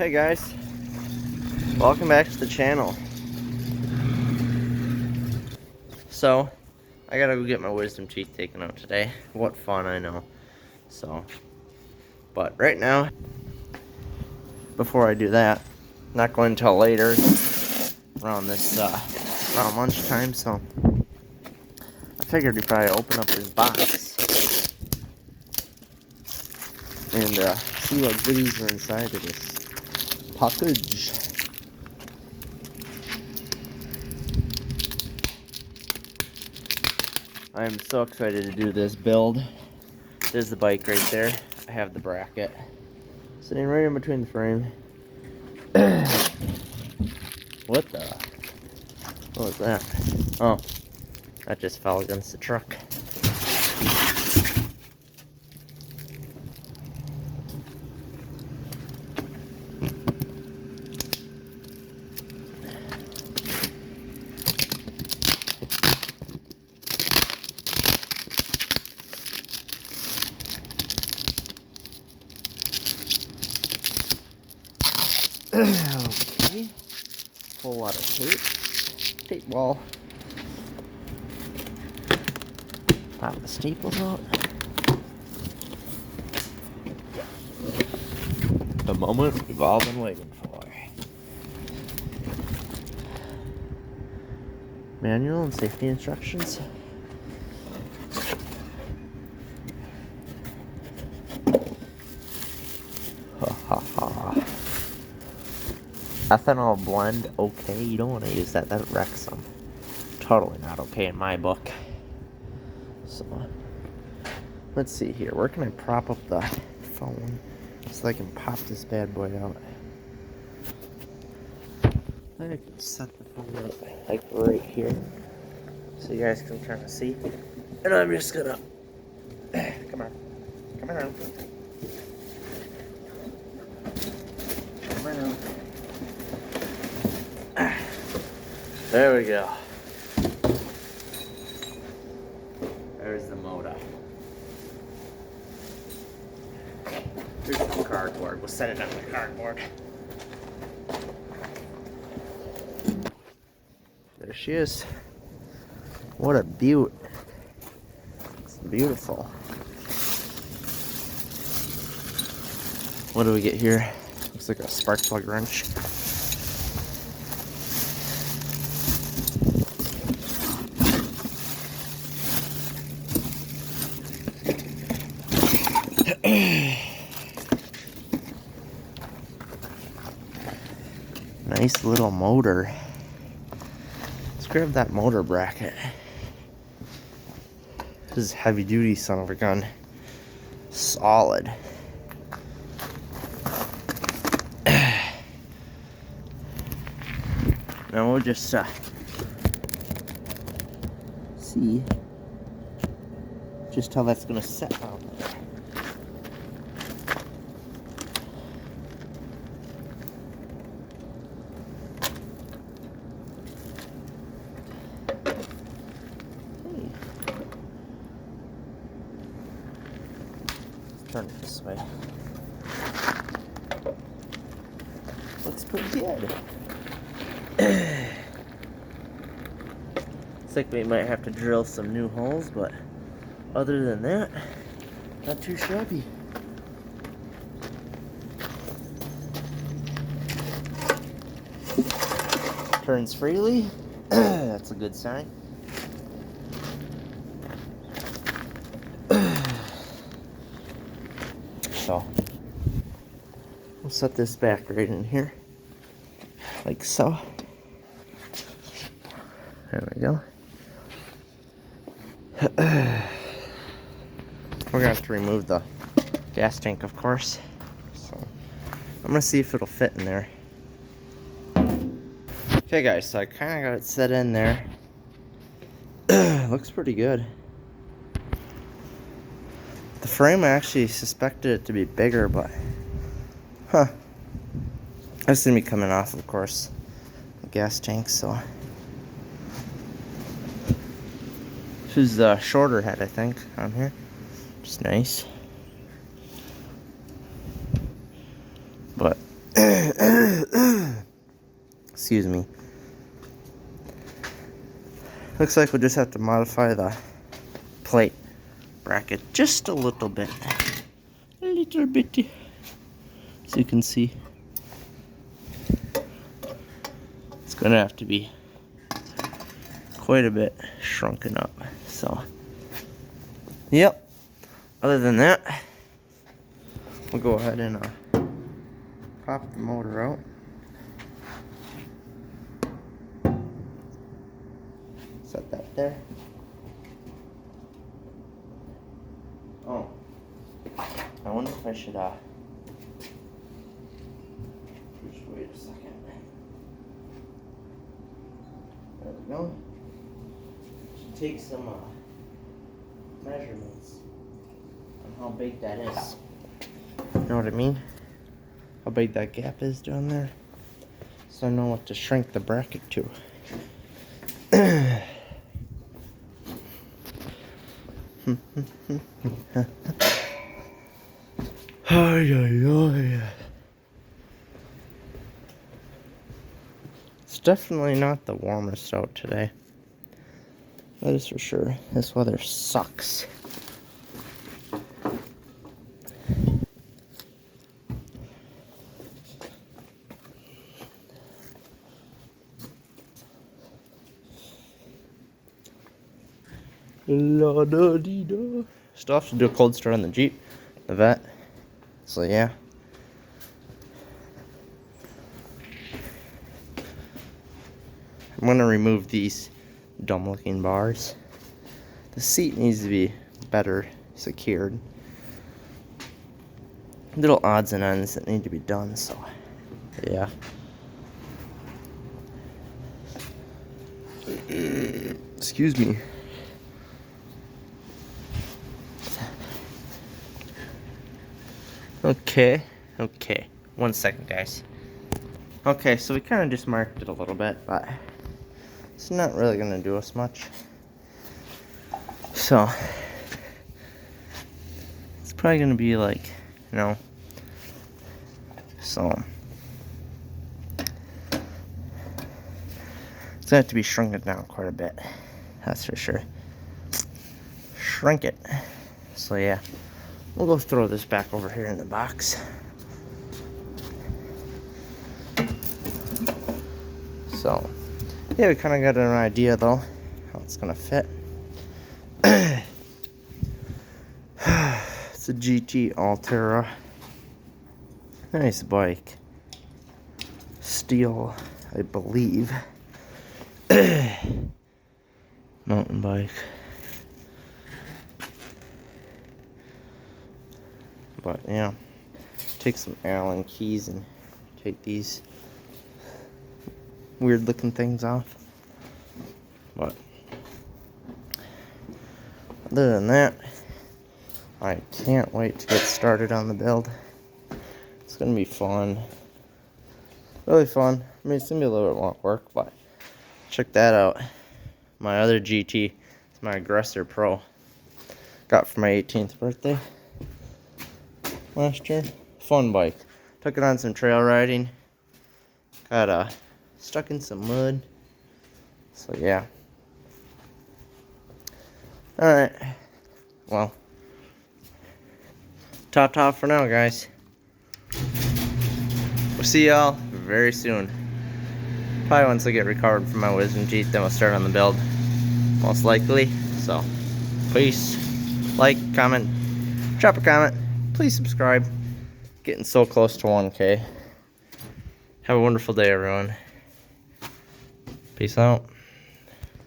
Hey guys, welcome back to the channel. So, I gotta go get my wisdom teeth taken out today. What fun, I know. But right now, before I do that, not going until later, around around lunchtime, so I figured we'd probably open up this box and see what goodies are inside of this package. I am so excited to do this build. There's the bike right there. I have the bracket sitting right in between the frame. What was that? Oh, that just fell against the truck. Okay, whole lot of tape wall. Pop the staples out. The moment we've all been waiting for. Manual and safety instructions. Ha ha ha. Ethanol blend, okay. You don't want to use that. That wrecks them. Totally not okay in my book. So, let's see here. Where can I prop up the phone so I can pop this bad boy out? I can set the phone up like right here so you guys can kind of see. And I'm just gonna come on. Come around. Come around. There we go. There's the motor. Here's some cardboard. We'll set it on the cardboard. There she is. What a beaut. It's beautiful. What do we get here? Looks like a spark plug wrench. Nice little motor. Let's grab that motor bracket. This is heavy duty, son of a gun. Solid. Now we'll just see just how that's gonna set out there. Turn it this way. Looks pretty good. Looks like we might have to drill some new holes, but other than that, not too shabby. Turns freely. That's a good sign. So, we'll set this back right in here, like so. There we go. We're gonna have to remove the gas tank, of course. So, I'm gonna see if it'll fit in there. Okay, guys, so I kind of got it set in there. Looks pretty good. The frame, I actually suspected it to be bigger, but that's gonna be coming off, of course, the gas tank. So this is the shorter head, I think, on here. Just nice. But Excuse me. Looks like we'll just have to modify the plate bracket just a little bit. A little bit. So you can see. It's gonna have to be quite a bit shrunken up. So, yep. Other than that, we'll go ahead and pop the motor out. Set that there. Oh, I wonder if I should just wait a second. There we go. Should take some measurements on how big that is. You know what I mean? How big that gap is down there, so I know what to shrink the bracket to. It's definitely not the warmest out today. That is for sure. This weather sucks. La da dee da. Still have to do a cold start on the Jeep, the vet. So yeah. I'm gonna remove these dumb looking bars. The seat needs to be better secured. Little odds and ends that need to be done, so yeah. Excuse me. Okay. 1 second, guys. Okay, so we kind of just marked it a little bit, but it's not really going to do us much. So, it's probably going to be like, you know, so it's going to have to be shrunken down quite a bit. That's for sure. Shrink it. So, yeah. We'll go throw this back over here in the box. So, yeah, we kind of got an idea, though, how it's going to fit. It's a GT Altera. Nice bike. Steel, I believe. Mountain bike. But yeah, take some Allen keys and take these weird looking things off. But other than that, I can't wait to get started on the build. It's gonna be fun. Really fun. I mean, it's gonna be a little bit more work, but check that out. My other GT, it's my Aggressor Pro. Got for my 18th birthday last year. Fun bike. Took it on some trail riding. Got stuck in some mud. So yeah. Alright. Well. Ta-ta for now, guys. We'll see y'all very soon. Probably once I get recovered from my wisdom teeth, then we'll start on the build. Most likely. So, peace. Like, comment, drop a comment. Please subscribe. Getting so close to 1K. Have a wonderful day, everyone. Peace out.